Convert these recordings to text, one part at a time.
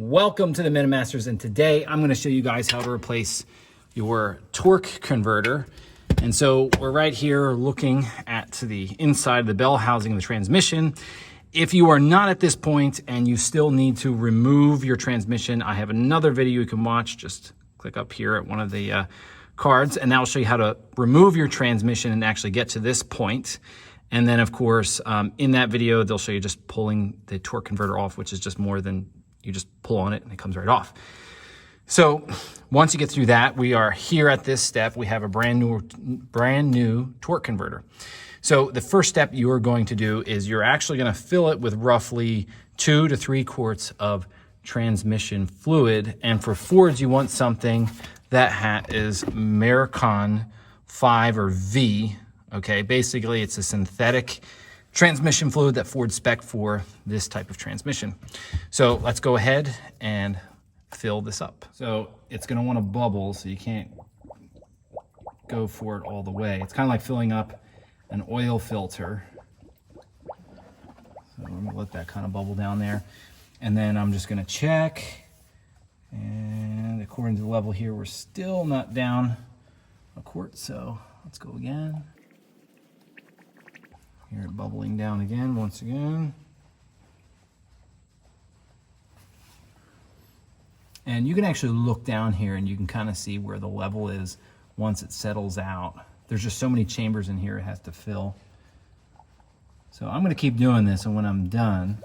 Welcome to the MiniMasters, and today I'm going to show you guys how to replace your torque converter. And so we're right here looking at the inside of the bell housing of the transmission. If you are not at this point and you still need to remove your transmission, I have another video you can watch. Just click up here at one of the cards, and that will show you how to remove your transmission and actually get to this point. And then, of course, in that video, they'll show you just pulling the torque converter off, which is just more than you just pull on it and it comes right off. So once you get through that, we are here at this step. We have a brand new torque converter. So the first step you're going to do is you're actually going to fill it with roughly 2 to 3 quarts of transmission fluid. And for Fords, you want something that is Americon 5 or V. Okay, basically it's a synthetic transmission fluid that Ford spec for this type of transmission. So let's go ahead and fill this up. So it's going to want to bubble, so you can't go for it all the way. It's kind of like filling up an oil filter. So I'm going to let that kind of bubble down there. And then I'm just going to check. And according to the level here, we're still not down a quart. So let's go again. Here, bubbling down again, once again. And you can actually look down here and you can kind of see where the level is once it settles out. There's just so many chambers in here it has to fill. So I'm going to keep doing this, and when I'm done,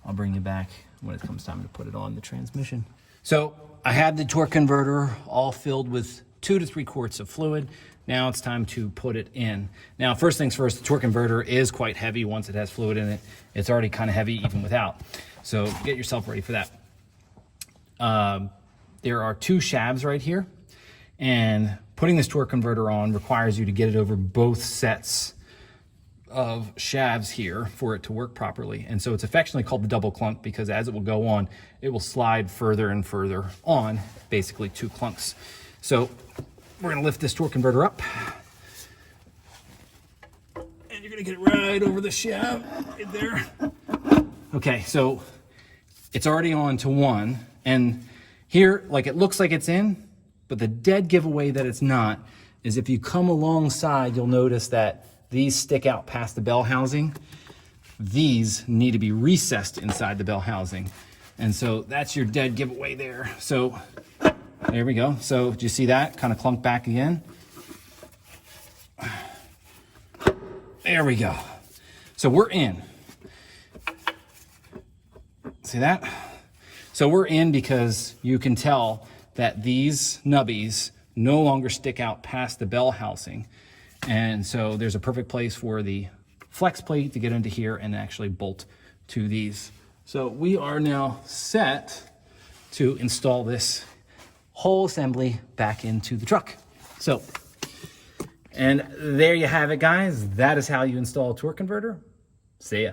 I'll bring you back when it comes time to put it on the transmission. So I had the torque converter all filled with 2 to 3 quarts of fluid. Now it's time to put it in. Now, first things first, the torque converter is quite heavy once it has fluid in it. It's already kind of heavy even without. So get yourself ready for that. There are 2 shafts right here, and putting this torque converter on requires you to get it over both sets of shafts here for it to work properly. And so it's affectionately called the double clunk because as it will go on, it will slide further and further on, basically 2 clunks. So we're going to lift this torque converter up, and you're going to get it right over the shaft right there. Okay, so it's already on to 1, and here, like, it looks like it's in, but the dead giveaway that it's not is if you come alongside, you'll notice that these stick out past the bell housing. These need to be recessed inside the bell housing, and so that's your dead giveaway there. So there we go. So do you see that? Kind of clunk back again. There we go. So we're in. See that? So we're in because you can tell that these nubbies no longer stick out past the bell housing. And so there's a perfect place for the flex plate to get into here and actually bolt to these. So we are now set to install this whole assembly back into the truck. So, and there you have it, guys. That is how you install a torque converter. See ya.